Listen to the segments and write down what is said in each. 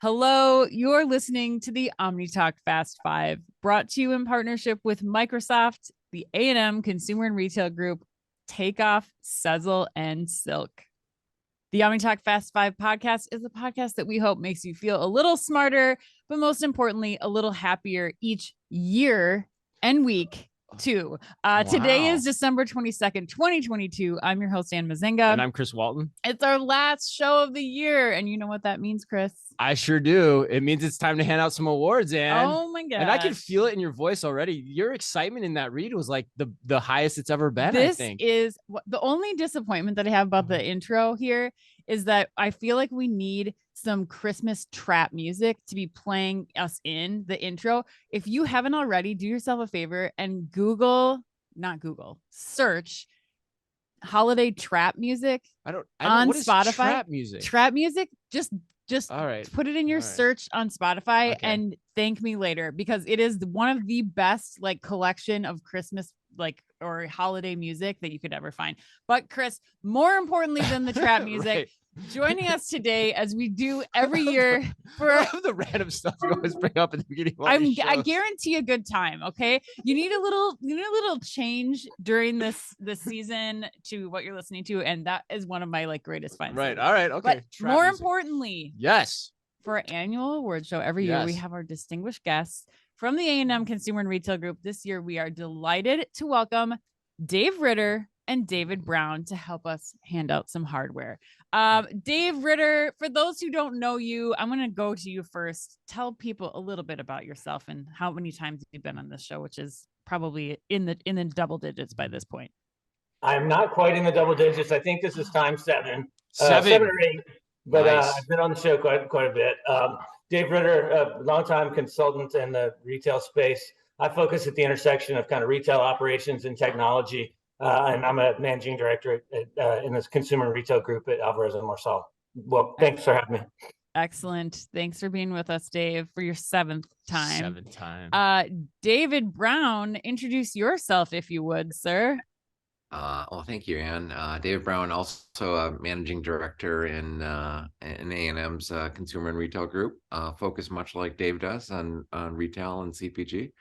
Hello, you're listening to the Omni Talk Fast Five, brought to you in partnership with Microsoft, the A&M Consumer and Retail Group, Takeoff, Sezzle, and Silk. The Omni Talk Fast Five podcast is a podcast that we hope makes you feel a little smarter, but most importantly, a little happier each year and week too. Today is December 22nd, 2022. I'm your host, Ann Mazinga. And I'm Chris Walton. It's our last show of the year. And you know what that means, Chris? I sure do. It means it's time to hand out some awards, Ann. Oh my God. And I can feel it in your voice already. Your excitement in that read was like the highest it's ever been, this I think. Is the only disappointment that I have about the intro here is that I feel like we need some Christmas trap music to be playing us in the intro. If you haven't already, do yourself a favor and search holiday trap music on what is Spotify. Trap music. Trap music, just all right. Put it in your search on Spotify and thank me later, because it is one of the best like collection of Christmas or holiday music that you could ever find. But Chris, more importantly than the trap music, joining us today as we do every year for the random stuff you always bring up at the beginning. I guarantee a good time. Okay. You need a little change during this season to what you're listening to. And that is one of my greatest finds. Right. All right. Okay. But more importantly, yes, for our annual award show every year, we have our distinguished guests from the A&M Consumer and Retail Group. This year, we are delighted to welcome Dave Ritter and David Brown to help us hand out some hardware. Dave Ritter, for those who don't know you, I'm going to go to you first. Tell people a little bit about yourself and how many times you've been on this show, which is probably in the double digits by this point. I'm not quite in the double digits. I think this is time seven. 7 or 8. But nice. I've been on the show quite a bit. Dave Ritter, a longtime consultant in the retail space. I focus at the intersection of kind of retail operations and technology. And I'm a managing director in this consumer and retail group at Alvarez & Marsal. Well, thanks for having me. Excellent. Thanks for being with us, Dave, for your seventh time. David Brown, introduce yourself if you would, sir. Well, thank you, Ann. David Brown, also a managing director in A&M's consumer and retail group. Focus much like Dave does on retail and CPG.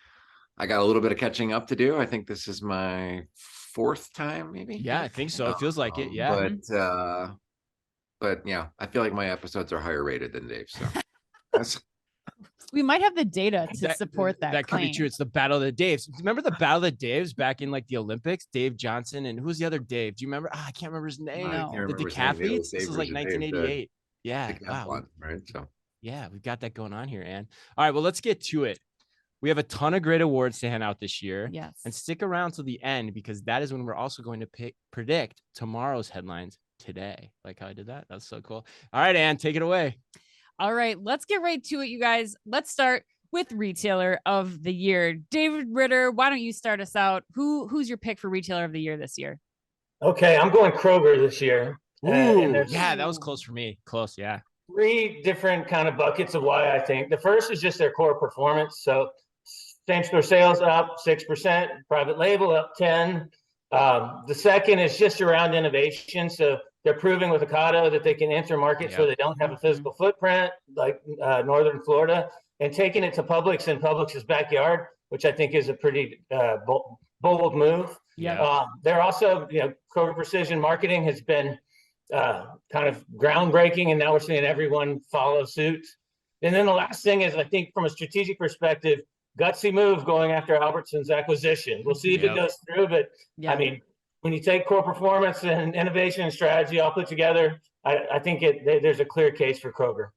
I got a little bit of catching up to do. I think this is my 4th time, maybe. Yeah, I think so. It feels like it. Yeah. But yeah, I feel like my episodes are higher rated than Dave. So we might have the data to support that. That could be true. It's the Battle of the Daves. Remember the Battle of the Daves back in the Olympics? Dave Johnson and who's the other Dave? Do you remember? I can't remember his name. The decathletes. This was 1988. Yeah. Wow. Right. So yeah, we've got that going on here, Ann. All right. Well, let's get to it. We have a ton of great awards to hand out this year. Yes. And stick around till the end, because that is when we're also going to predict tomorrow's headlines today. Like how I did that? That's so cool. All right, Ann, take it away. All right, let's get right to it, you guys. Let's start with Retailer of the Year. David Ritter, why don't you start us out? Who's your pick for Retailer of the Year this year? Okay, I'm going Kroger this year. Ooh, yeah, that was close for me. Close, yeah. 3 different kind of buckets of why I think. The first is just their core performance. So same-store sales up 6%, private label up 10%. The second is just around innovation. So they're proving with Ocado that they can enter markets where they don't have a physical footprint, like Northern Florida, and taking it to Publix in Publix's backyard, which I think is a pretty bold move. Yeah. They're also, Kroger Precision Marketing has been kind of groundbreaking, and now we're seeing everyone follow suit. And then the last thing is, I think from a strategic perspective, gutsy move going after Albertsons acquisition. We'll see if it goes through, but I mean, when you take core performance and innovation and strategy all put together, I think there's a clear case for Kroger.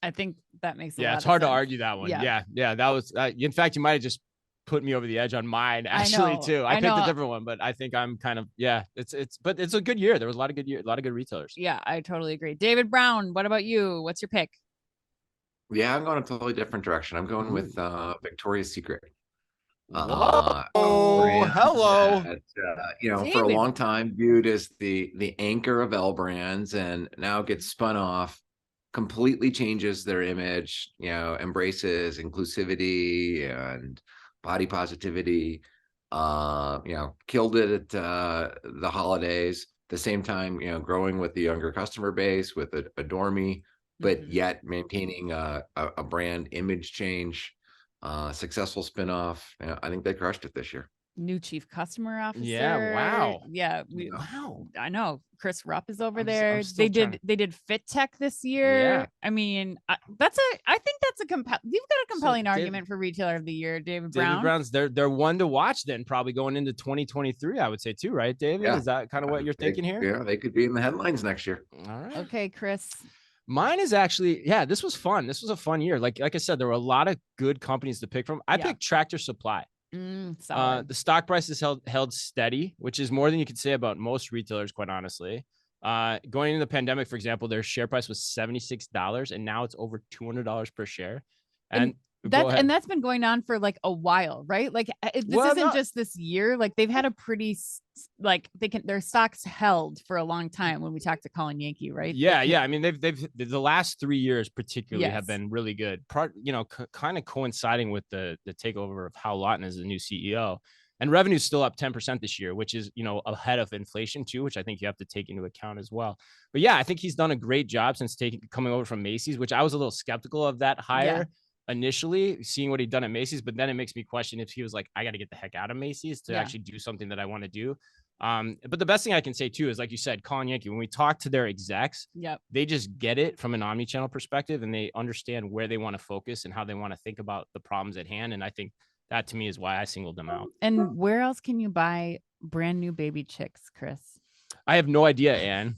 I think that makes a lot it's hard of to sense. argue that one. Yeah. That was, in fact, you might have just put me over the edge on mine actually too. I picked a different one, but I think I'm kind of, but it's a good year. There was a lot of good retailers. Yeah, I totally agree. David Brown, what about you? What's your pick? Yeah, I'm going a totally different direction. I'm going with Victoria's Secret. Hello. That, for a long time viewed as the anchor of L Brands, and now gets spun off, completely changes their image, embraces inclusivity and body positivity, killed it at the holidays. At the same time, growing with the younger customer base with Adore Me, but yet maintaining a brand image change, successful spinoff. I think they crushed it this year. New chief customer officer. Yeah, wow. Yeah, wow. I know Chris Rupp is over there. They did Fit Tech this year. Yeah. I mean, I think that's a you've got a compelling argument for retailer of the year, David Brown. David Brown's they're one to watch then, probably going into 2023, I would say too, right, David? Yeah. Is that kind of what you're thinking here? Yeah, they could be in the headlines next year. All right. Okay, Chris. Mine is actually, this was fun. This was a fun year. Like I said, there were a lot of good companies to pick from. I picked Tractor Supply. The stock price is held steady, which is more than you could say about most retailers, quite honestly. Going into the pandemic, for example, their share price was $76, and now it's over $200 per share. And that's been going on for like a while, right? Like isn't just this year. Like they've had a pretty their stocks held for a long time. When we talked to Colin Yankee, right? Yeah. I mean, they've the last 3 years particularly have been really good. Kind of coinciding with the takeover of Hal Lawton as the new CEO. And revenue's still up 10% this year, which is, ahead of inflation too, which I think you have to take into account as well. But yeah, I think he's done a great job since coming over from Macy's, which I was a little skeptical of that hire initially, seeing what he'd done at Macy's. But then it makes me question if he was like, I got to get the heck out of Macy's to actually do something that I want to do. But the best thing I can say too is, like you said, Colin Yankee, when we talk to their execs, they just get it from an omni-channel perspective, and they understand where they want to focus and how they want to think about the problems at hand. And I think that to me is why I singled them out. And where else can you buy brand new baby chicks, Chris? I have no idea, Ann.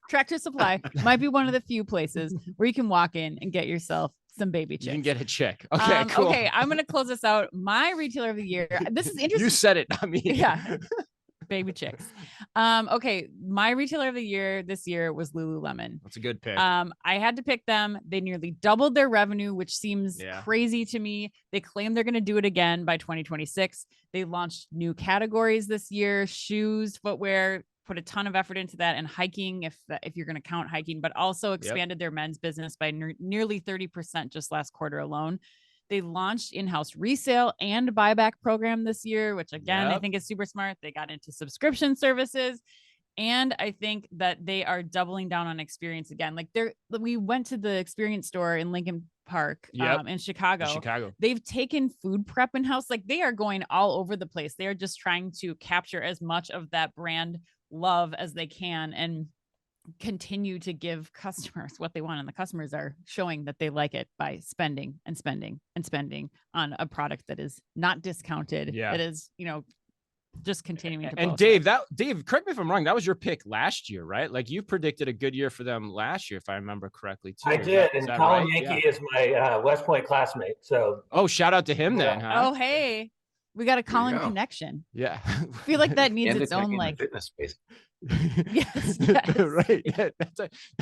Tractor Supply might be one of the few places where you can walk in and get yourself some baby chicks. You can get a chick. Okay, cool. Okay, I'm going to close this out. My retailer of the year. This is interesting. You said it, not me. Yeah. Baby chicks. Okay, my retailer of the year this year was Lululemon. That's a good pick. I had to pick them. They nearly doubled their revenue, which seems crazy to me. They claim they're going to do it again by 2026. They launched new categories this year: shoes, footwear. Put a ton of effort into that, and hiking, if you're going to count hiking, but also expanded their men's business by nearly 30% just last quarter alone. They launched in-house resale and buyback program this year, which again, I think is super smart. They got into subscription services. And I think that they are doubling down on experience again. Like we went to the experience store in Lincoln Park in Chicago. They've taken food prep in-house. Like they are going all over the place. They are just trying to capture as much of that brand love as they can and continue to give customers what they want, and the customers are showing that they like it by spending and spending and spending on a product that is not discounted, that is just continuing to and Dave, correct me if I'm wrong, that was your pick last year, right? Like you predicted a good year for them last year, if I remember correctly too. I did, and Colin Yankee is my West Point classmate, so shout out to him then, huh? Oh hey, we got a Colin connection. Yeah. I feel like that needs its own like fitness space. yes. Right.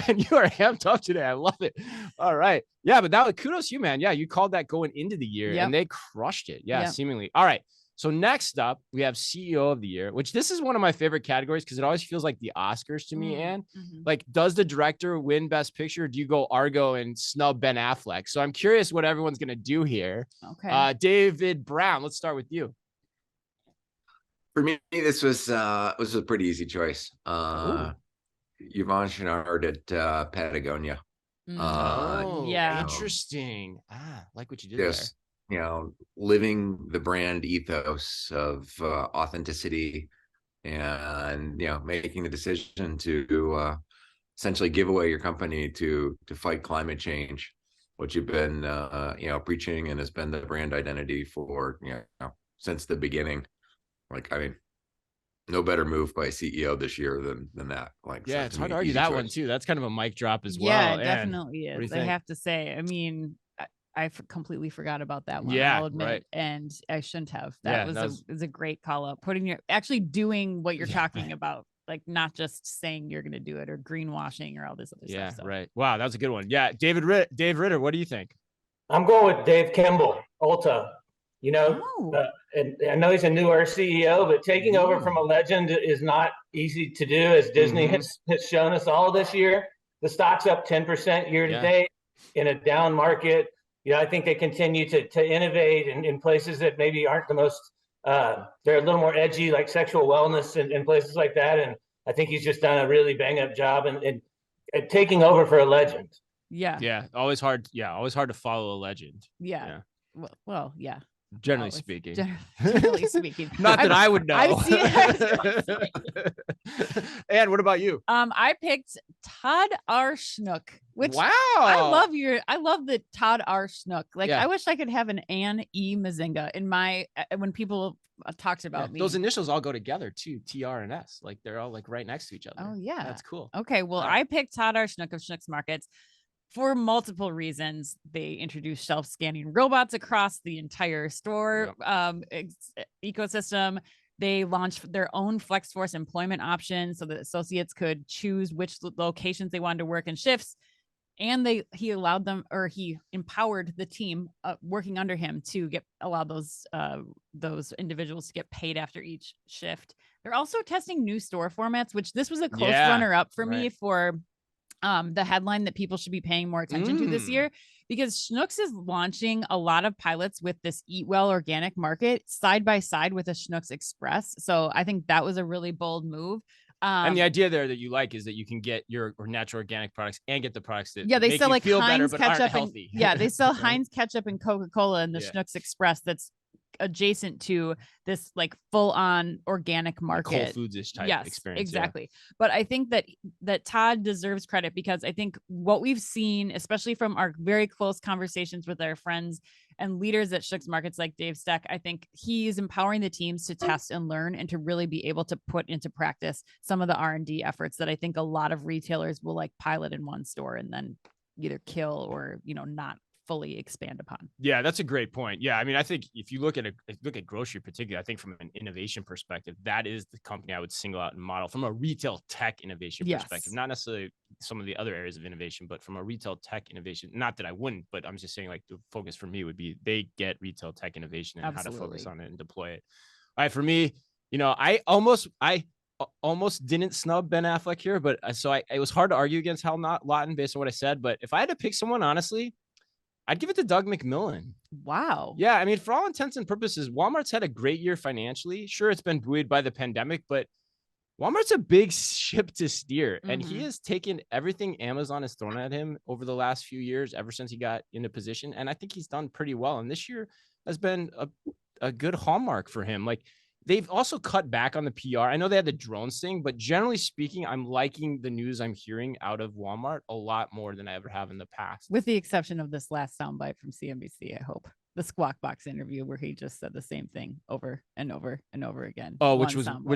And you are amped up today. I love it. All right. Yeah, but that kudos to you, man. Yeah, you called that going into the year and they crushed it. Yeah, seemingly. All right. So next up, we have CEO of the year, which this is one of my favorite categories because it always feels like the Oscars to me, Ann. Like, does the director win Best Picture? Or do you go Argo and snub Ben Affleck? So I'm curious what everyone's going to do here. Okay. David Brown, let's start with you. For me, this was a pretty easy choice. Yvon Chouinard at Patagonia. Interesting. Like what you did there. Living the brand ethos of authenticity, and making the decision to essentially give away your company to fight climate change, which you've been preaching and has been the brand identity for since the beginning. Like, I mean, no better move by a CEO this year than that. Like, yeah, it's hard to argue that one too. That's kind of a mic drop as well. Yeah, it definitely is. I have to say, I mean, I completely forgot about that one. I'll admit, and I shouldn't have. That was a great call out. Actually doing what you're talking about, like not just saying you're going to do it or greenwashing or all this other stuff. So. Right. Wow, that was a good one. Yeah, Dave Ritter, what do you think? I'm going with Dave Kimball, Ulta. And I know he's a newer CEO, but taking over from a legend is not easy to do, as Disney has shown us all this year. The stock's up 10% year to date in a down market. I think they continue to innovate in places that maybe aren't the most, they're a little more edgy, like sexual wellness and places like that. And I think he's just done a really bang up job and taking over for a legend. Yeah. Yeah. Always hard. Yeah. Always hard to follow a legend. Yeah. Well, yeah. Generally Always. speaking. Generally speaking. Not that I would know. I've seen it. And what about you? I picked Todd R. Schnook, which wow. I love the Todd R. Schnook. Like, Yeah. I wish I could have an Ann E. Mazinga in my, when people talked about me. Those initials all go together too. TR and S. Like they're all like right next to each other. Oh yeah. That's cool. Okay. Well, I picked Todd R. Schnook of Schnook's Markets for multiple reasons. They introduced shelf scanning robots across the entire store ecosystem. They launched their own FlexForce employment option so that associates could choose which locations they wanted to work in shifts. And he empowered the team working under him to allow those individuals to get paid after each shift. They're also testing new store formats, which this was a close runner-up for me for the headline that people should be paying more attention to this year, because Schnucks is launching a lot of pilots with this Eat Well organic market side by side with a Schnucks Express. So I think that was a really bold move. And the idea there that you like is that you can get your natural organic products and get the products that they make sell you like feel Heinz better, but aren't ketchup healthy. they sell Heinz ketchup and Coca-Cola in the Yeah. Schnucks Express that's adjacent to this like full-on organic market. Like Whole Foods-ish type experience. Exactly. But I think that Todd deserves credit, because I think what we've seen, especially from our very close conversations with our friends and leaders at Schnucks Markets like Dave Steck, I think he's empowering the teams to test and learn and to really be able to put into practice some of the R&D efforts that I think a lot of retailers will like pilot in one store and then either kill or, not fully expand upon. Yeah, that's a great point. Yeah, I mean, I think if you look at grocery particularly, I think from an innovation perspective, that is the company I would single out and model from a retail tech innovation perspective, not necessarily some of the other areas of innovation, but from a retail tech innovation. Not that I wouldn't, but I'm just saying like the focus for me would be they get retail tech innovation and how to focus on it and deploy it. All right, for me, I almost didn't snub Ben Affleck here, but it was hard to argue against Hal Lawton based on what I said. But if I had to pick someone, honestly, I'd give it to Doug McMillon. Wow. Yeah. I mean, for all intents and purposes, Walmart's had a great year financially. Sure, it's been buoyed by the pandemic, but Walmart's a big ship to steer. And he has taken everything Amazon has thrown at him over the last few years, ever since he got into position. And I think he's done pretty well. And this year has been a good hallmark for him. Like, they've also cut back on the PR. I know they had the drones thing, but generally speaking, I'm liking the news I'm hearing out of Walmart a lot more than I ever have in the past. With the exception of this last soundbite from CNBC, I hope. The Squawk Box interview where he just said the same thing over and over and over again. Oh, which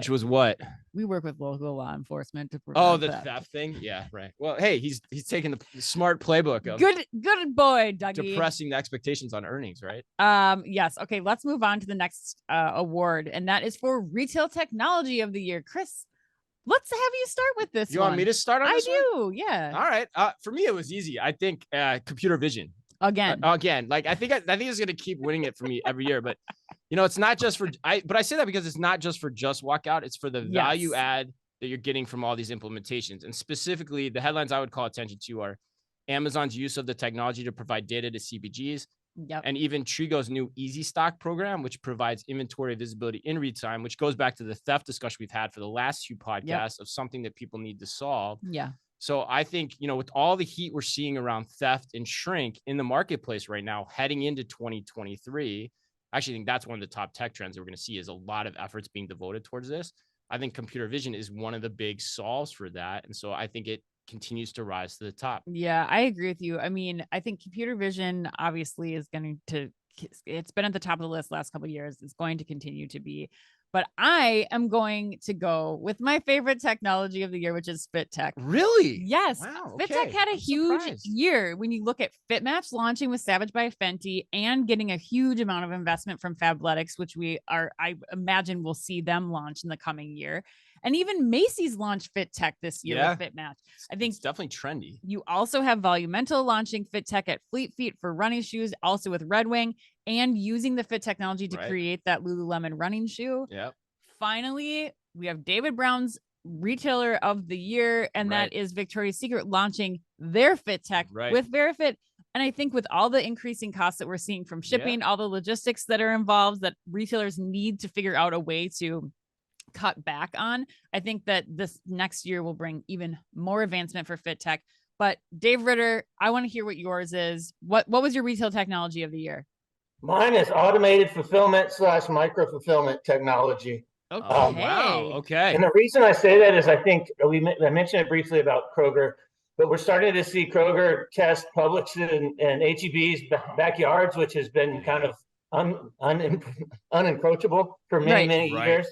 was what? We work with local law enforcement to prevent the theft thing. Yeah, right. Well, hey, he's taking the smart playbook of good boy, Dougie. Depressing the expectations on earnings, right? Yes. Okay, let's move on to the next award, and that is for Retail Technology of the Year. Chris, let's have you start with this. You want me to start on this? I do. Yeah. All right. For me, it was easy. I think computer vision. Again, like I think it's going to keep winning it for me every year, but it's not just for but I say that because it's not just for just walkout. It's for the value add that you're getting from all these implementations. And specifically the headlines I would call attention to are Amazon's use of the technology to provide data to CPGs. Yep. And even Trigo's new Easy Stock program, which provides inventory visibility in real time, which goes back to the theft discussion we've had for the last few podcasts of something that people need to solve. Yeah. So I think, with all the heat we're seeing around theft and shrink in the marketplace right now, heading into 2023, I actually think that's one of the top tech trends that we're going to see is a lot of efforts being devoted towards this. I think computer vision is one of the big solves for that. And so I think it continues to rise to the top. Yeah, I agree with you. I mean, I think computer vision obviously is going to, it's been at the top of the list last couple of years. It's going to continue to be. But I am going to go with my favorite technology of the year, which is FitTech. Really? Yes. Wow. FitTech had a huge year when you look at FitMatch launching with Savage by Fenty and getting a huge amount of investment from Fabletics, which I imagine we'll see them launch in the coming year. And even Macy's launched FitTech this year with FitMatch. I think it's definitely trendy. You also have Volumental launching FitTech at Fleet Feet for running shoes, also with Red Wing, and using the Fit technology to create that Lululemon running shoe. Yep. Finally, we have David Brown's Retailer of the Year, and that is Victoria's Secret launching their FitTech with VeriFit. And I think with all the increasing costs that we're seeing from shipping, all the logistics that are involved, that retailers need to figure out a way to cut back on. I think that this next year will bring even more advancement for FitTech, But Dave Ritter, I want to hear what yours is. What was your retail technology of the year? Mine is automated fulfillment / micro fulfillment technology. Okay. Wow. Okay. And the reason I say that is I think I mentioned it briefly about Kroger, but we're starting to see Kroger test Publix and HEB's backyards, which has been kind of unencroachable for many years.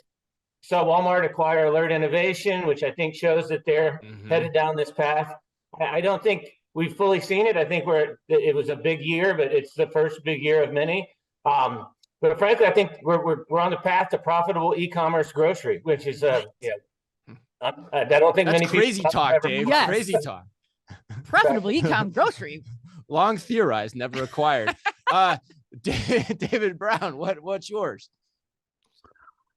Saw Walmart acquire Alert Innovation, which I think shows that they're headed down this path. I don't think we've fully seen it. I think it was a big year, but it's the first big year of many. But frankly, I think we're on the path to profitable e-commerce grocery, which is I don't think That's many crazy people talk, Dave. Yes. Crazy talk. Profitable e-com grocery. Long theorized, never acquired. David Brown, what's yours?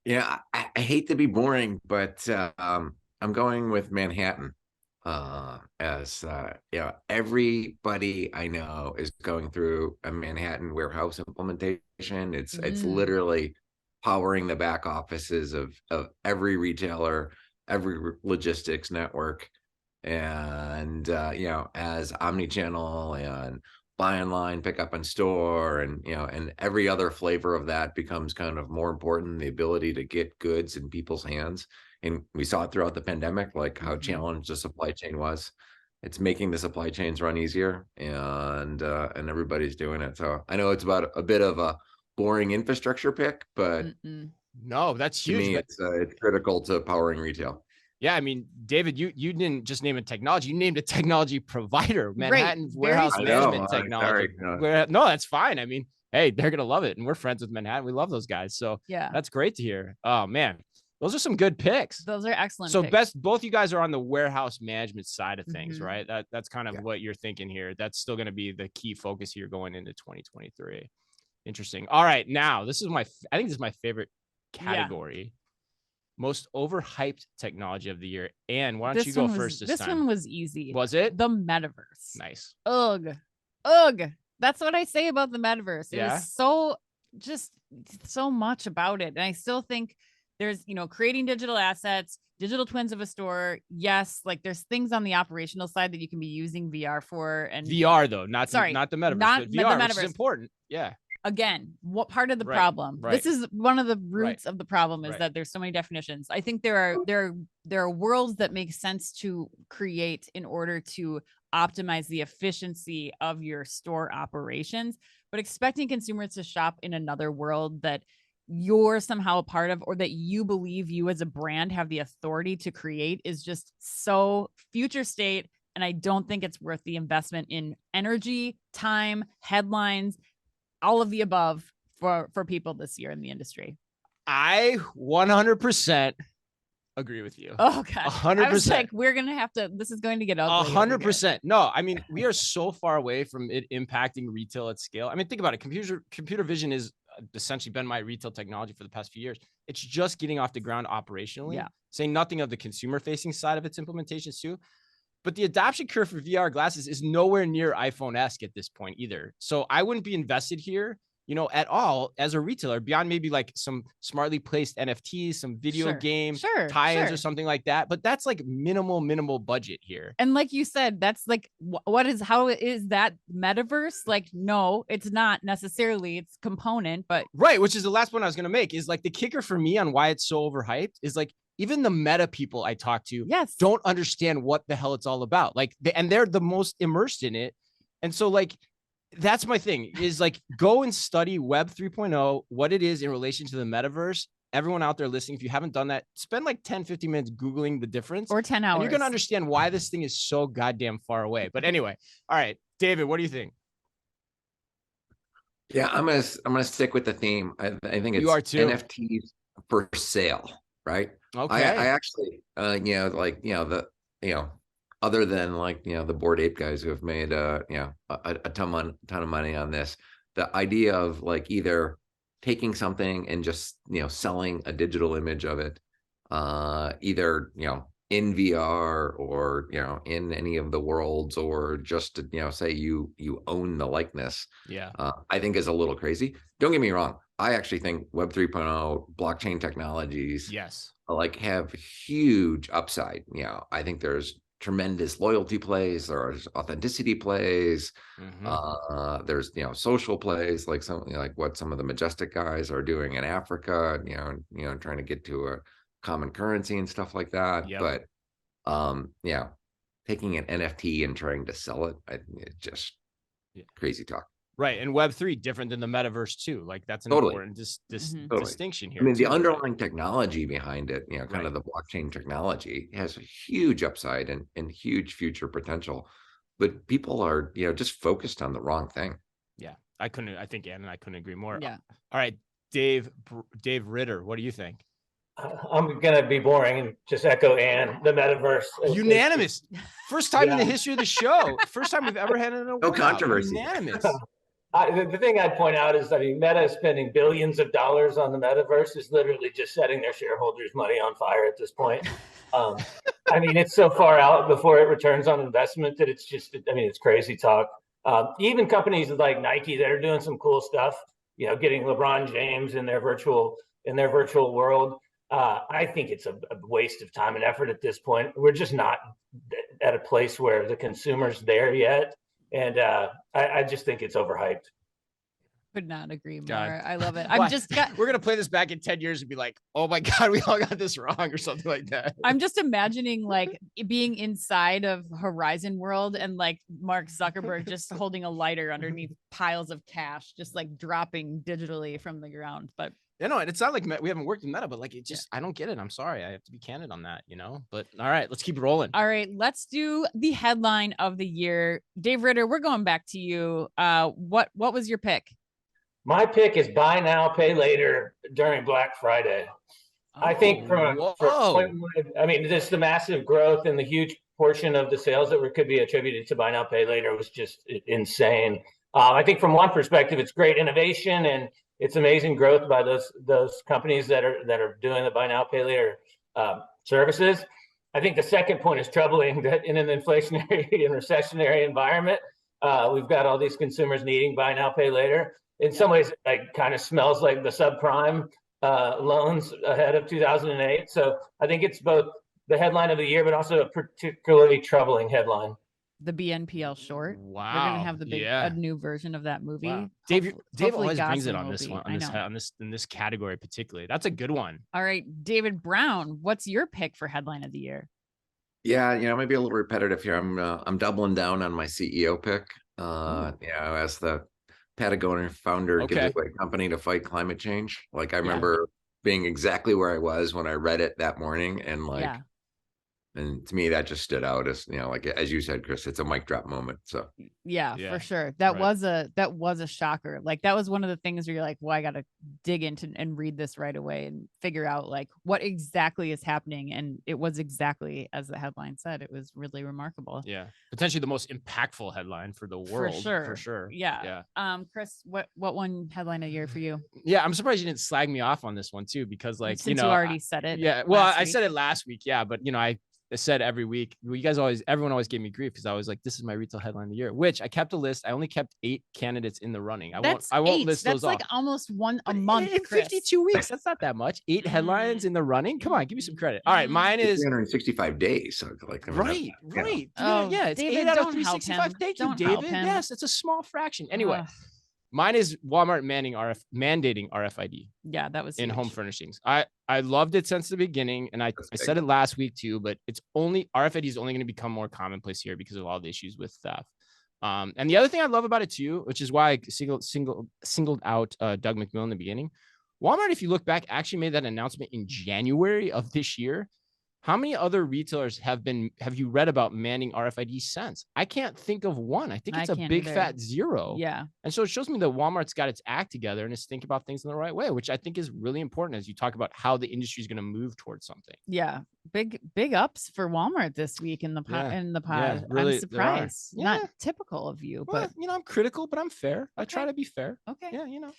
Yeah, I hate to be boring, but I'm going with Manhattan. As everybody I know is going through a Manhattan warehouse implementation. It's literally powering the back offices of every retailer, every logistics network, and as omni-channel and buy online, pick up in store, and every other flavor of that becomes kind of more important. The ability to get goods in people's hands. And we saw it throughout the pandemic, like how challenged the supply chain was. It's making the supply chains run easier, and everybody's doing it. So I know it's about a bit of a boring infrastructure pick, but no, that's huge. To me, it's critical to powering retail. Yeah, I mean, David, you didn't just name a technology; you named a technology provider, Manhattan Warehouse Management Technology. No, that's fine. I mean, hey, they're gonna love it, and we're friends with Manhattan. We love those guys, so yeah, that's great to hear. Oh man. Those are some good picks. Those are excellent. So picks. both you guys are on the warehouse management side of things, right? That's kind of what you're thinking here. That's still going to be the key focus here going into 2023. Interesting. All right. Now I think this is my favorite category. Most overhyped technology of the year. And why don't you go first this time? This one was easy. Was it? The metaverse. Nice. Ugh. That's what I say about the metaverse. It was so much about it. And I still think there's, creating digital assets, digital twins of a store. Yes. Like there's things on the operational side that you can be using VR for. And VR though, not the metaverse, but VR, the metaverse. Which is important. Yeah. Again, what part of the problem? This is one of the roots of the problem is that there's so many definitions. I think there are worlds that make sense to create in order to optimize the efficiency of your store operations, but expecting consumers to shop in another world that you're somehow a part of, or that you believe you as a brand have the authority to create, is just so future state. And I don't think it's worth the investment in energy, time, headlines, all of the above for people this year in the industry. I 100% agree with you. Oh God. 100%. I was like, this is going to get ugly. 100%. No, I mean, we are so far away from it impacting retail at scale. I mean, think about it. Computer vision is essentially been my retail technology for the past few years. It's just getting off the ground operationally. Yeah. Saying nothing of the consumer facing side of its implementations too. But the adoption curve for VR glasses is nowhere near iPhone-esque at this point either. So I wouldn't be invested here, at all as a retailer beyond maybe like some smartly placed NFTs, some video game tie-ins or something like that. But that's like minimal budget here. And like you said, that's like, how is that metaverse? Like, no, it's not necessarily, it's component, but. Right. Which is the last point I was going to make is like the kicker for me on why it's so overhyped is like, even the meta people I talk to don't understand what the hell it's all about. Like, they're the most immersed in it. And so like, that's my thing is like, go and study Web 3.0, what it is in relation to the metaverse. Everyone out there listening, if you haven't done that, spend like 10, 15 minutes Googling the difference. Or 10 hours. And you're going to understand why this thing is so goddamn far away. But anyway, all right, David, what do you think? Yeah, I'm gonna stick with the theme. I think it's you are too. NFTs for sale, right? Okay. I actually, other than like, the Bored Ape guys who have made, a ton of money on this, the idea of like either taking something and just, selling a digital image of it, either, in VR or, in any of the worlds, or just to, say you own the likeness. Yeah. I think is a little crazy. Don't get me wrong. I actually think Web 3.0 blockchain technologies, yes, like have huge upside. I think there's tremendous loyalty plays. There's authenticity plays. There's, social plays like something like what some of the Majestic guys are doing in Africa, trying to get to a common currency and stuff like that. Yep. But taking an NFT and trying to sell it, it's just crazy talk. Right. And Web3 different than the metaverse too. Like that's an important distinction here. I mean, the underlying technology behind it, kind of the blockchain technology has a huge upside and huge future potential, but people are, just focused on the wrong thing. Yeah. I think Ann and I couldn't agree more. Yeah. All right. Dave Ritter, what do you think? I'm going to be boring and just echo Ann, the metaverse. Unanimous. First time in the history of the show. First time we've ever had an award. No controversy. Unanimous. The thing I'd point out is, Meta is spending billions of dollars on the metaverse is literally just setting their shareholders' money on fire at this point. It's so far out before it returns on investment that it's just, it's crazy talk. Even companies like Nike that are doing some cool stuff, getting LeBron James in their virtual world. I think it's a waste of time and effort at this point. We're just not at a place where the consumer's there yet. And I just think it's overhyped. Could not agree more. God. I love it. We're going to play this back in 10 years and be like, oh my God, we all got this wrong or something like that. I'm just imagining like being inside of Horizon World and like Mark Zuckerberg just holding a lighter underneath piles of cash, just like dropping digitally from the ground. But and it's not like we haven't worked in Meta, but like it just, I don't get it. I'm sorry. I have to be candid on that, but all right, let's keep rolling. All right, let's do the headline of the year. Dave Ritter, we're going back to you. What was your pick? My pick is buy now, pay later during Black Friday. I think just the massive growth and the huge portion of the sales that could be attributed to buy now, pay later was just insane. I think from one perspective, it's great innovation and it's amazing growth by those companies that are doing the buy now, pay later services. I think the second point is troubling that in an inflationary and recessionary environment, we've got all these consumers needing buy now, pay later. In some ways, it kind of smells like the subprime loans ahead of 2008. So I think it's both the headline of the year, but also a particularly troubling headline. The BNPL short. Wow. We're gonna have a new version of that movie. Wow. Dave always brings it on this one, in this category particularly. That's a good one. All right, David Brown, what's your pick for headline of the year? Yeah, maybe a little repetitive here. I'm doubling down on my CEO pick. As the Patagonia founder gives away company to fight climate change. Like I remember being exactly where I was when I read it that morning, and and to me that just stood out as like as you said, Chris, it's a mic drop moment. So yeah, for sure. That was a shocker. Like that was one of the things where you're like, well, I got to dig into and read this right away and figure out like what exactly is happening. And it was exactly as the headline said. It was really remarkable. Yeah, potentially the most impactful headline for the world. For sure. Yeah. Chris, what one headline a year for you? Yeah, I'm surprised you didn't slag me off on this one too, because like since you already said it. Yeah, well, I said it last week. Yeah, but I said every week, everyone always gave me grief because I was like, this is my retail headline of the year, which I kept a list. I only kept 8 candidates in the running. I won't list those off. That's like almost one a month. In 52 weeks. That's not that much. 8 headlines in the running. Come on, give me some credit. All right, mine is 365 days. So like right. Oh, yeah, it's David, 8 out of 365. Thank you, David. Yes, it's a small fraction. Anyway. Mine is Walmart mandating RFID. Yeah, that was in huge. home furnishings. I loved it since the beginning, and I said it last week too. But RFID is only going to become more commonplace here because of all the issues with theft. And the other thing I love about it too, which is why I singled out Doug McMillon in the beginning. Walmart, if you look back, actually made that announcement in January of this year. How many other retailers have you read about mandating RFID since? I can't think of one. I think it's a big fat zero. Yeah. And so it shows me that Walmart's got its act together and is thinking about things in the right way, which I think is really important as you talk about how the industry is going to move towards something. Yeah. Big ups for Walmart this week in the pod. Yeah, really, I'm surprised. Not typical of you, well, but I'm critical, but I'm fair. I try to be fair. Okay. Yeah,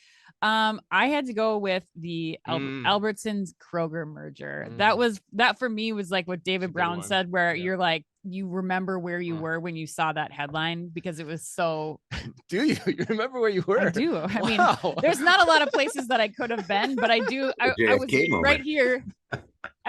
I had to go with the Albertsons Kroger merger. That for me was like what David Brown said, where you're like, you remember where you were when you saw that headline because it was so. Do you remember where you were? I do. I mean, there's not a lot of places that I could have been, but I do. I was right here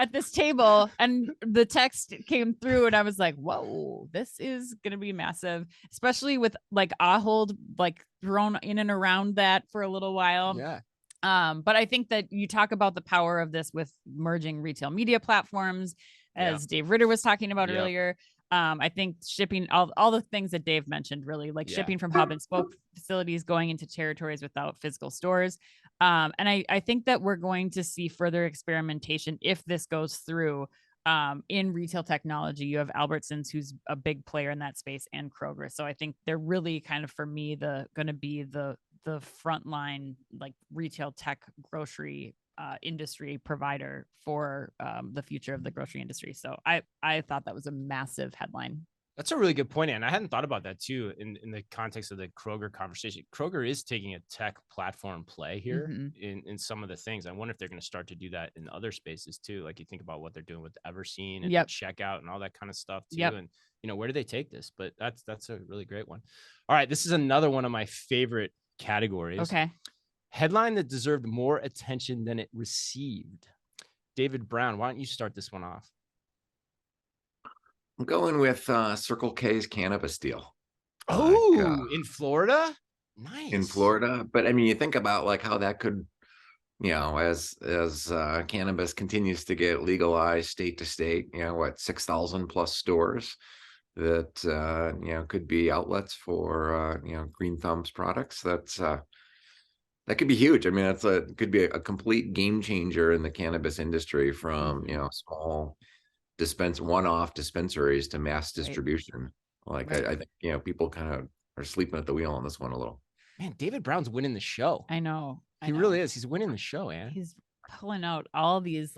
at this table and the text came through and I was like, whoa, this is going to be massive, especially with like Ahold like thrown in and around that for a little while. Yeah. But I think that you talk about the power of this with merging retail media platforms, as Dave Ritter was talking about earlier. I think shipping, all the things that Dave mentioned, really, like shipping from hub and spoke facilities, going into territories without physical stores. And I think that we're going to see further experimentation if this goes through in retail technology. You have Albertsons, who's a big player in that space, and Kroger. So I think they're really kind of, for me, going to be the frontline like retail tech grocery industry provider for the future of the grocery industry. So I thought that was a massive headline. That's a really good point, and I hadn't thought about that too in the context of the Kroger conversation. Kroger is taking a tech platform play here in some of the things. I wonder if they're going to start to do that in other spaces too. Like you think about what they're doing with Everseen and checkout and all that kind of stuff too. And where do they take this? But that's a really great one. All right, this is another one of my favorite categories. Okay. Headline that deserved more attention than it received. David Brown, why don't you start this one off? I'm going with Circle K's cannabis deal. Oh, in Florida? Nice. In Florida. But I mean, you think about like how that could, as cannabis continues to get legalized state to state, 6,000 plus stores that, could be outlets for, Green Thumb's products. That could be huge. I mean, could be a complete game changer in the cannabis industry from, small one-off dispensaries to mass distribution. Like I think, people kind of are sleeping at the wheel on this one a little. Man, David Brown's winning the show. I know. He really is. He's winning the show, man. He's pulling out all these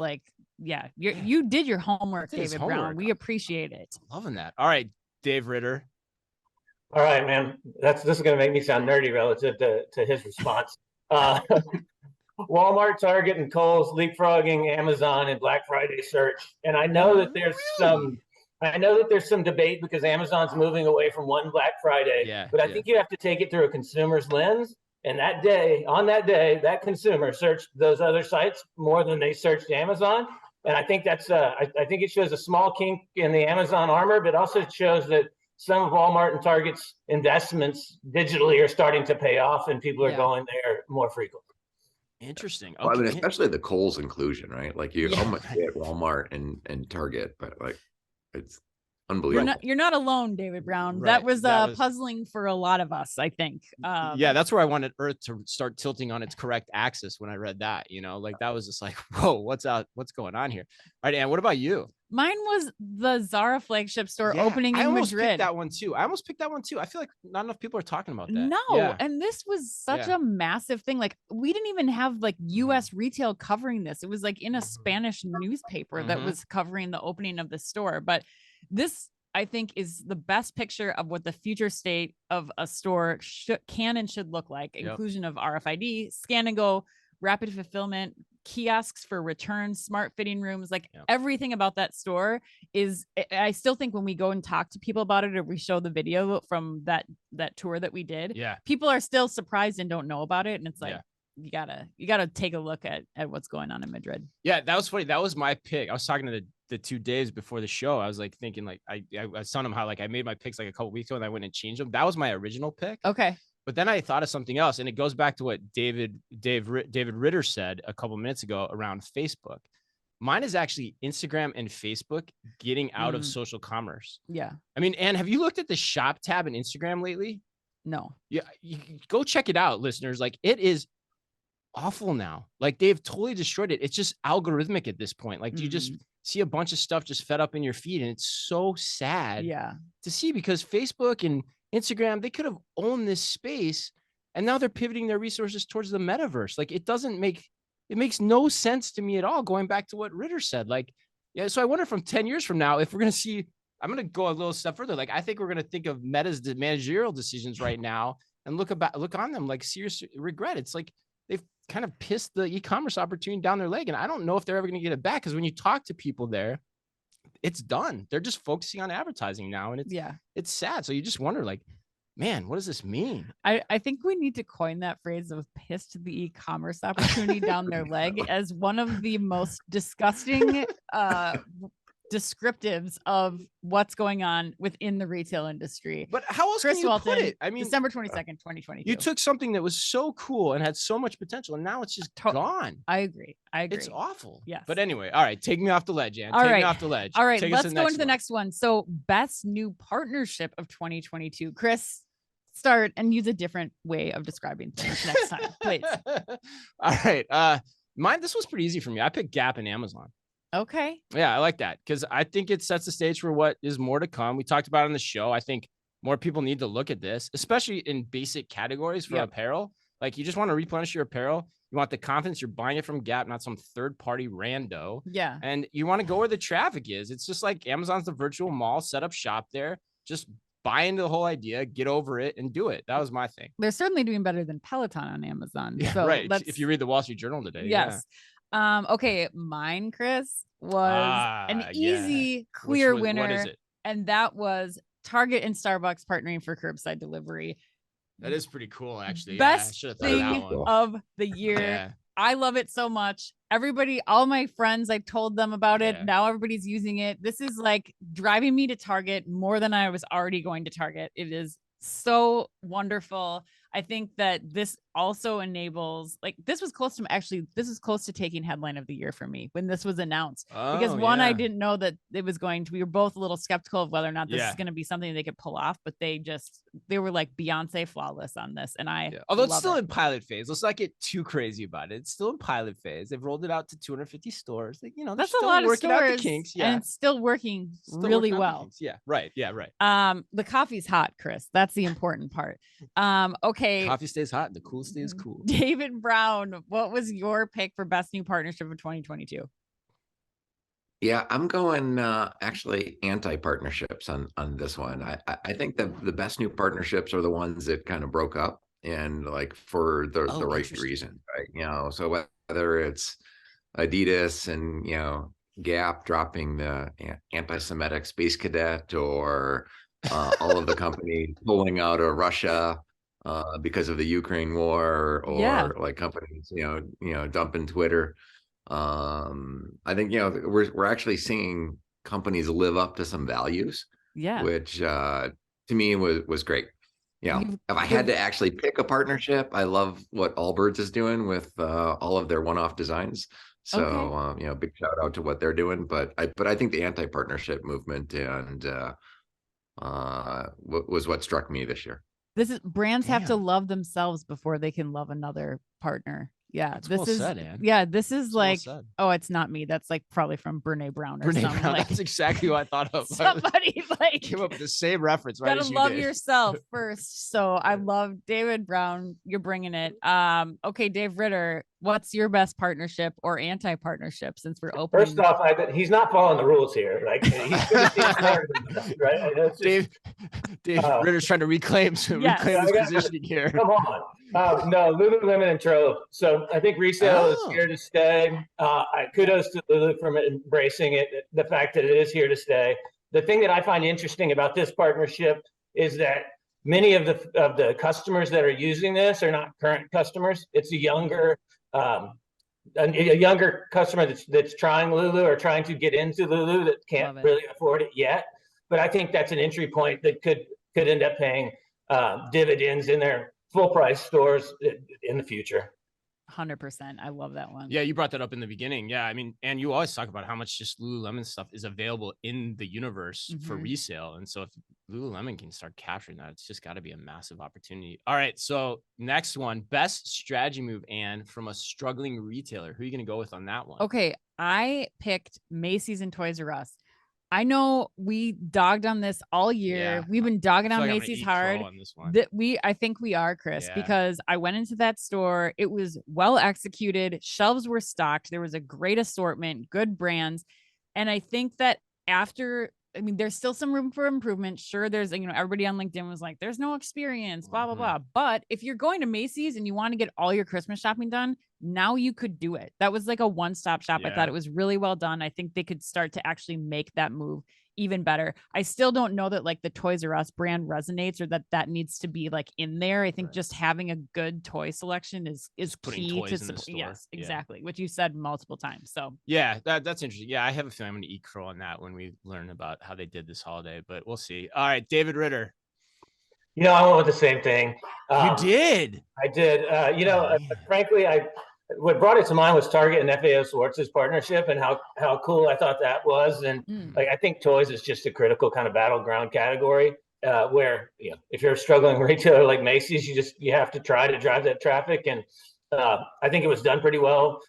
you did your homework, David Brown. We appreciate it. Loving that. All right, Dave Ritter. All right, man. This is going to make me sound nerdy relative to his response. Walmart, Target, and Kohl's leapfrogging Amazon in Black Friday search. And I know that there's some debate because Amazon's moving away from one Black Friday. But I think you have to take it through a consumer's lens. And on that day, that consumer searched those other sites more than they searched Amazon. And I think I think it shows a small kink in the Amazon armor, but also shows that some of Walmart and Target's investments digitally are starting to pay off, and people are going there more frequently. Interesting. Okay. Well, I mean, especially the Kohl's inclusion, right? Like you almost get Walmart and Target, but like it's unbelievable. You're not alone, David Brown. Right. That was puzzling for a lot of us, I think. That's where I wanted Earth to start tilting on its correct axis when I read that. Like that was just like, whoa, what's going on here? All right, Ann, what about you? Mine was the Zara flagship store opening in Madrid. I almost picked that one too. I feel like not enough people are talking about that. No, and this was such a massive thing. Like we didn't even have like U.S. retail covering this. It was like in a Spanish newspaper that was covering the opening of the store. But this, I think, is the best picture of what the future state of a store can and should look like. Inclusion of RFID, scan and go, rapid fulfillment, kiosks for returns, smart fitting rooms, everything about that store is, I still think when we go and talk to people about it, or we show the video from that tour that we did, people are still surprised and don't know about it. And it's like, you gotta take a look at what's going on in Madrid. Yeah, that was funny. That was my pick. I was talking to the 2 days before the show. I was like thinking like, I was telling them how like I made my picks like a couple weeks ago and I went and changed them. That was my original pick. Okay. But then I thought of something else, and it goes back to what David Ritter said a couple minutes ago around Facebook. Mine is actually Instagram and Facebook getting out of social commerce. Yeah. I mean, Ann, have you looked at the shop tab in Instagram lately? No. Yeah, you go check it out, listeners. Like it is awful now. Like they've totally destroyed it. It's just algorithmic at this point. Like you just see a bunch of stuff just fed up in your feed, and it's so sad to see, because Facebook and Instagram, they could have owned this space, and now they're pivoting their resources towards the metaverse. Like it makes no sense to me at all, going back to what Ritter said. Like, so I wonder from 10 years from now, if we're going to see, I'm going to go a little step further. Like, I think we're going to think of Meta's managerial decisions right now and look on them like serious regret. It's like they've kind of pissed the e-commerce opportunity down their leg. And I don't know if they're ever going to get it back, because when you talk to people there, it's done. They're just focusing on advertising now. And it's sad. So you just wonder, like, man, what does this mean? I think we need to coin that phrase of pissed the e-commerce opportunity down their leg as one of the most disgusting descriptives of what's going on within the retail industry. But how else Chris can you Walton, put it? I mean, December 22nd, 2022. you took something that was so cool and had so much potential, and now it's just gone. I agree. It's awful. Yes. But anyway, all right, take me off the ledge, Ann. All take right. me off the ledge. All right, Take let's go into the next one. So, best new partnership of 2022. Chris, start and use a different way of describing things next time, please. All right. This was pretty easy for me. I picked Gap and Amazon. Okay. Yeah, I like that because I think it sets the stage for what is more to come. We talked about it on the show. I think more people need to look at this, especially in basic categories for apparel. Like you just want to replenish your apparel. You want the confidence you're buying it from Gap, not some third-party rando. Yeah. And you want to go where the traffic is. It's just like Amazon's the virtual mall, set up shop there. Just buy into the whole idea, get over it, and do it. That was my thing. They're certainly doing better than Peloton on Amazon. Yeah, so right. If you read the Wall Street Journal today. Yes. Yeah. Okay. Mine, Chris, was an easy, clear winner. What is it? And that was Target and Starbucks partnering for curbside delivery. That is pretty cool, actually. Best thing of the year. Yeah. I love it so much. Everybody, all my friends, I told them about it. Now everybody's using it. This is like driving me to Target more than I was already going to Target. It is so wonderful. I think that this also enables, like, this was close to taking headline of the year for me when this was announced. Because I didn't know that it was going to, we were both a little skeptical of whether or not this is going to be something they could pull off, but they were like Beyonce flawless on this. And although it's still in pilot phase, let's not get too crazy about it. It's still in pilot phase. They've rolled it out to 250 stores. Like, that's a lot of stores out the kinks. And it's still working really well. Yeah. Right. The coffee's hot, Chris. That's the important part. Okay. Coffee stays hot. The cool stays cool. David Brown, what was your pick for best new partnership of 2022? Yeah, I'm going actually anti-partnerships on this one. I think the best new partnerships are the ones that kind of broke up and like for the right reason, right? So whether it's Adidas and Gap dropping the anti-Semitic space cadet, or all of the company pulling out of Russia because of the Ukraine war, or like companies, dumping Twitter. I think, we're actually seeing companies live up to some values, which to me was great. If I had to actually pick a partnership, I love what Allbirds is doing with all of their one-off designs. So, big shout out to what they're doing. But I think the anti-partnership movement and was what struck me this year. Brands have to love themselves before they can love another partner. Yeah, that's well said, Ann. Yeah, this is that's like, well it's not me. That's like probably from Brene Brown or something. Brown, like, that's exactly what I thought of. Somebody like came up with the same reference, right? Gotta love yourself first. So I love David Brown. You're bringing it. Okay, Dave Ritter, what's your best partnership or anti-partnership since we're opening? First off, he's not following the rules here. Like he's right. Dave Ritter's trying to reclaim his positioning here. Come on. No, Lululemon and Trove. So I think resale is here to stay. Kudos to Lulu for embracing it, the fact that it is here to stay. The thing that I find interesting about this partnership is that many of the customers that are using this are not current customers. It's a younger customer that's trying Lulu or trying to get into Lulu that can't really afford it yet. But I think that's an entry point that could end up paying dividends in their full price stores in the future. 100%. I love that one. Yeah, you brought that up in the beginning. Yeah, I mean, and you always talk about how much just Lululemon stuff is available in the universe for resale. And so if Lululemon can start capturing that, it's just got to be a massive opportunity. All right, so next one, best strategy move, Ann, from a struggling retailer. Who are you going to go with on that one? Okay, I picked Macy's and Toys R Us. I know we dogged on this all year. Yeah. We've been dogging on Macy's hard. I think we are, Chris, because I went into that store. It was well executed. Shelves were stocked. There was a great assortment, good brands. And I think that there's still some room for improvement. Sure, there's, everybody on LinkedIn was like, there's no experience, blah, blah, blah. But if you're going to Macy's and you want to get all your Christmas shopping done, now you could do it. That was like a one-stop shop. I thought it was really well done. I think they could start to actually make that move even better. I still don't know that like the Toys R Us brand resonates, or that needs to be like in there. I think just having a good toy selection is Just putting key toys to in the support. store. Yes, Yeah. exactly. Which you said multiple times. So yeah, that's interesting. Yeah, I have a feeling I'm going to eat crow on that when we learn about how they did this holiday, but we'll see. All right, David Ritter. I went with the same thing. You did. I did. Frankly, what brought it to mind was Target and FAO Schwartz's partnership and how cool I thought that was. And like, I think toys is just a critical kind of battleground category where, if you're a struggling retailer like Macy's, you have to try to drive that traffic. And I think it was done pretty well,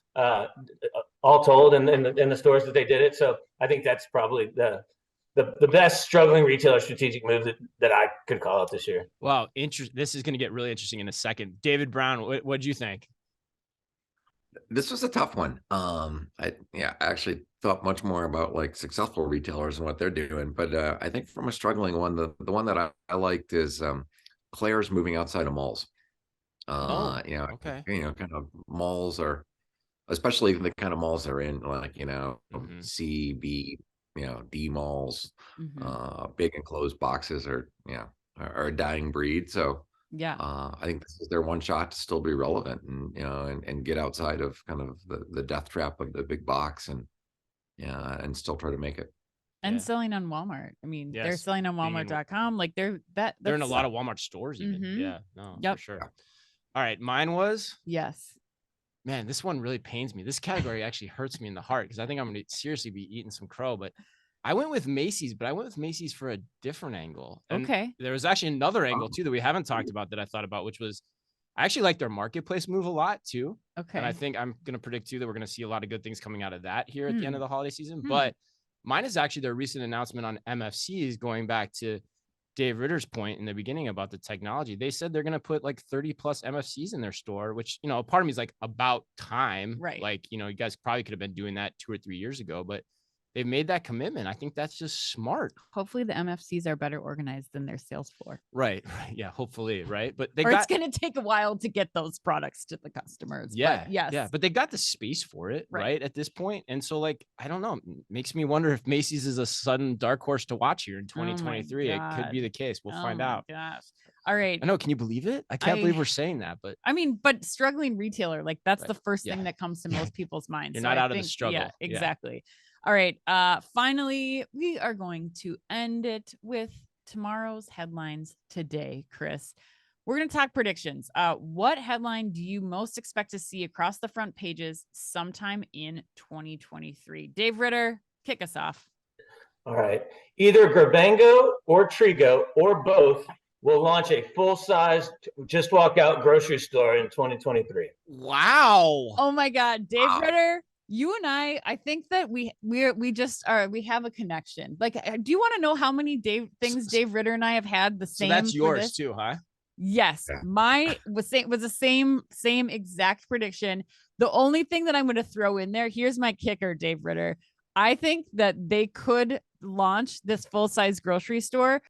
all told, in the stores that they did it. So I think that's probably the best struggling retailer strategic move that I could call out this year. Wow, this is going to get really interesting in a second. David Brown, what do you think? This was a tough one. I actually thought much more about like successful retailers and what they're doing, but I think from a struggling one, the one that I liked is Claire's moving outside of malls. Okay. Kind of malls are, especially the kind of malls they're in, like C, B, D malls, big enclosed boxes are a dying breed. So yeah, I think this is their one shot to still be relevant and get outside of kind of the death trap of the big box and still try to make it. And selling on Walmart. I mean, they're selling on Walmart.com. Like they're in a lot of Walmart stores even. Yeah, no, for sure. Yeah. All right, mine was man, this one really pains me. This category actually hurts me in the heart because I think I'm going to seriously be eating some crow, but I went with Macy's, but I went with Macy's for a different angle. And there was actually another angle too that we haven't talked about that I thought about, which was I actually like their marketplace move a lot too. And I think I'm going to predict too that we're going to see a lot of good things coming out of that here at the end of the holiday season. But mine is actually their recent announcement on MFCs, going back to Dave Ritter's point in the beginning about the technology. They said they're going to put like 30 plus MFCs in their store, which, part of me is like about time, right? Like, you guys probably could have been doing that 2 or 3 years ago, but they've made that commitment. I think that's just smart. Hopefully the MFCs are better organized than their sales floor. Right. Yeah. Hopefully. Right. But it's going to take a while to get those products to the customers. Yeah. But yes. Yeah. But they got the space for it. Right. At this point. And so like, I don't know, makes me wonder if Macy's is a sudden dark horse to watch here in 2023. It could be the case. We'll find out. Gosh. All right. I know. Can you believe it? I can't believe we're saying that, but I mean, but struggling retailer, like that's the first thing that comes to most people's minds. You're not out of the struggle. Yeah, exactly. All right. Finally, we are going to end it with tomorrow's headlines today, Chris. We're going to talk predictions. What headline do you most expect to see across the front pages sometime in 2023? Dave Ritter, kick us off. All right. Either Grabango or Trigo or both will launch a full-size just walk out grocery store in 2023. Wow. Oh my God. Dave Ritter. You and I think that we have a connection. Like, do you want to know how many things Dave Ritter and I have had the same? So that's yours too, huh? Yes. My was the same exact prediction. The only thing that I'm going to throw in there, here's my kicker, Dave Ritter. I think that they could launch this full-size grocery store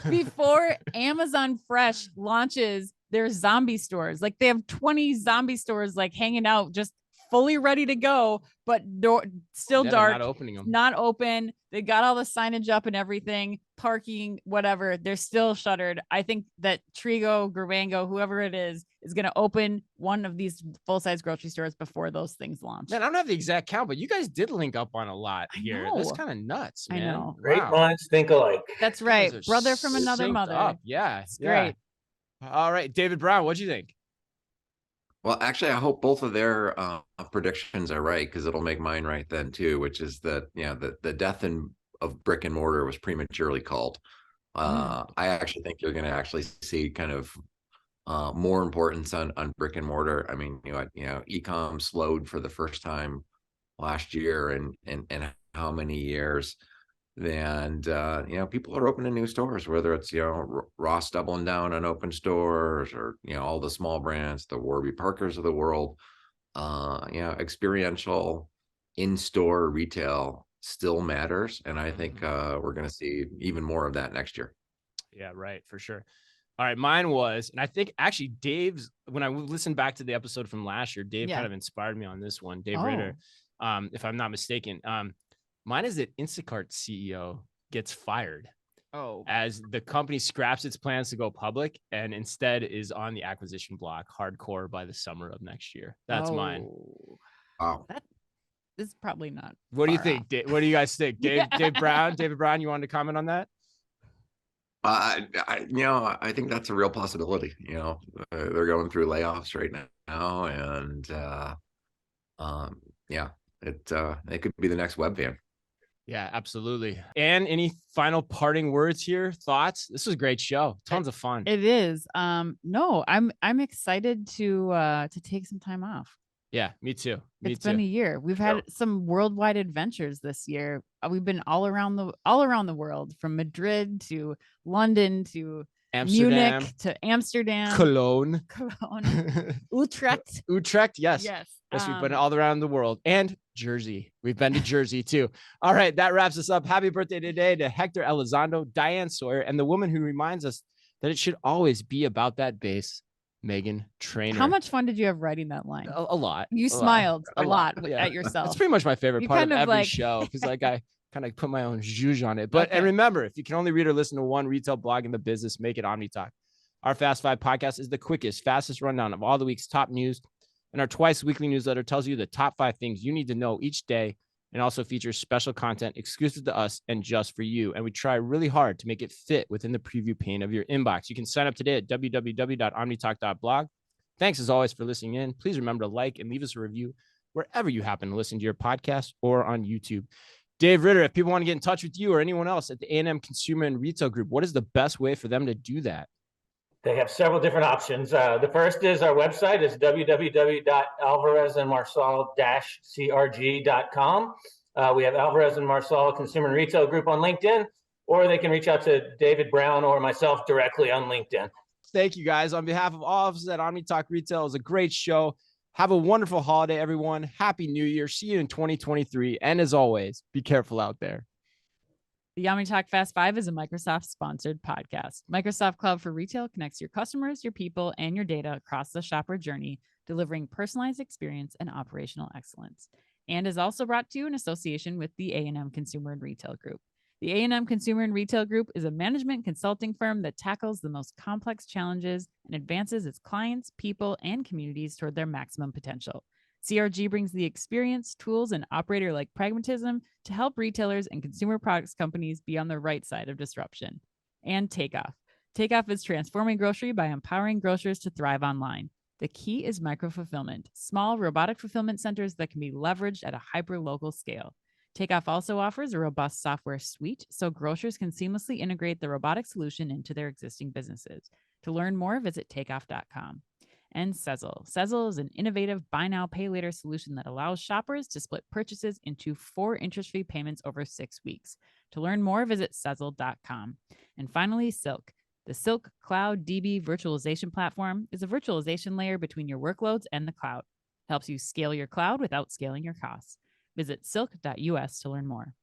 before Amazon Fresh launches their zombie stores. Like they have 20 zombie stores like hanging out, just fully ready to go, but still dark, not opening them. Not open. They got all the signage up and everything, parking, whatever. They're still shuttered. I think that Trigo, Grabango, whoever it is going to open one of these full-size grocery stores before those things launch. Man, I don't have the exact count, but you guys did link up on a lot here. That's kind of nuts, man. I know. Great minds think alike. That's right. Brother from another mother. Up. Yeah. It's great. All right. David Brown, what'd you think? Well, actually, I hope both of their predictions are right, because it'll make mine right then too, which is that the death of brick and mortar was prematurely called. I actually think you're going to actually see kind of more importance on brick and mortar. I mean, e-com slowed for the first time last year and how many years. And people are opening new stores, whether it's Ross doubling down on open stores, or all the small brands, the Warby Parkers of the world. Experiential in-store retail still matters, and I think we're going to see even more of that next year. Yeah, right, for sure. All right, mine was, and I think actually Dave's, when I listened back to the episode from last year, Dave kind of inspired me on this one, Dave Ritter, if I'm not mistaken. Mine is that Instacart CEO gets fired. Oh, As the company scraps its plans to go public and instead is on the acquisition block hardcore by the summer of next year. That's mine. Wow. That is probably not. What do you far think? off. What do you guys think? David Brown, you wanted to comment on that? I think that's a real possibility. They're going through layoffs right now, and it could be the next Webvan. Yeah, absolutely. And any final parting words here? Thoughts? This was a great show. Tons of fun. It is. No, I'm excited to take some time off. Yeah, me too. It's been a year. We've had some worldwide adventures this year. We've been all around the world, from Madrid to London to Amsterdam, Munich to Amsterdam, Cologne, Utrecht. Utrecht, yes. Yes. We've been all around the world, and Jersey. We've been to Jersey too. All right, that wraps us up. Happy birthday today to Hector Elizondo, Diane Sawyer, and the woman who reminds us that it should always be about that bass, Megan Trainor. How much fun did you have writing that line? A lot. You smiled a lot at yourself. It's pretty much my favorite part of every like... show, because I kind of put my own zhuzh on it. But And remember, if you can only read or listen to one retail blog in the business, make it Omni Talk. Our Fast Five podcast is the quickest, fastest rundown of all the week's top news. And our twice weekly newsletter tells you the top 5 things you need to know each day, and also features special content exclusive to us and just for you. And we try really hard to make it fit within the preview pane of your inbox. You can sign up today at www.omnitalk.blog. Thanks as always for listening in. Please remember to like and leave us a review wherever you happen to listen to your podcast or on YouTube. Dave Ritter, if people want to get in touch with you or anyone else at the A&M Consumer and Retail Group, what is the best way for them to do that? They have several different options. The first is our website is www.alvarezandmarsal-crg.com. We have Alvarez and Marsal Consumer and Retail Group on LinkedIn, or they can reach out to David Brown or myself directly on LinkedIn. Thank you, guys. On behalf of all of us at Omni Talk Retail, it was a great show. Have a wonderful holiday, everyone. Happy New Year. See you in 2023. And as always, be careful out there. The Omni Talk Fast 5 is a Microsoft-sponsored podcast. Microsoft Cloud for Retail connects your customers, your people, and your data across the shopper journey, delivering personalized experience and operational excellence. And is also brought to you in association with the A&M Consumer and Retail Group. The A&M Consumer and Retail Group is a management consulting firm that tackles the most complex challenges and advances its clients, people, and communities toward their maximum potential. CRG brings the experience, tools, and operator-like pragmatism to help retailers and consumer products companies be on the right side of disruption. And Takeoff. Takeoff is transforming grocery by empowering grocers to thrive online. The key is micro-fulfillment, small robotic fulfillment centers that can be leveraged at a hyper-local scale. Takeoff also offers a robust software suite so grocers can seamlessly integrate the robotic solution into their existing businesses. To learn more, visit takeoff.com. And Sezzle. Sezzle is an innovative buy now, pay later solution that allows shoppers to split purchases into 4 interest-free payments over 6 weeks. To learn more, visit Sezzle.com. And finally, Silk. The Silk Cloud DB virtualization platform is a virtualization layer between your workloads and the cloud. It helps you scale your cloud without scaling your costs. Visit silk.us to learn more.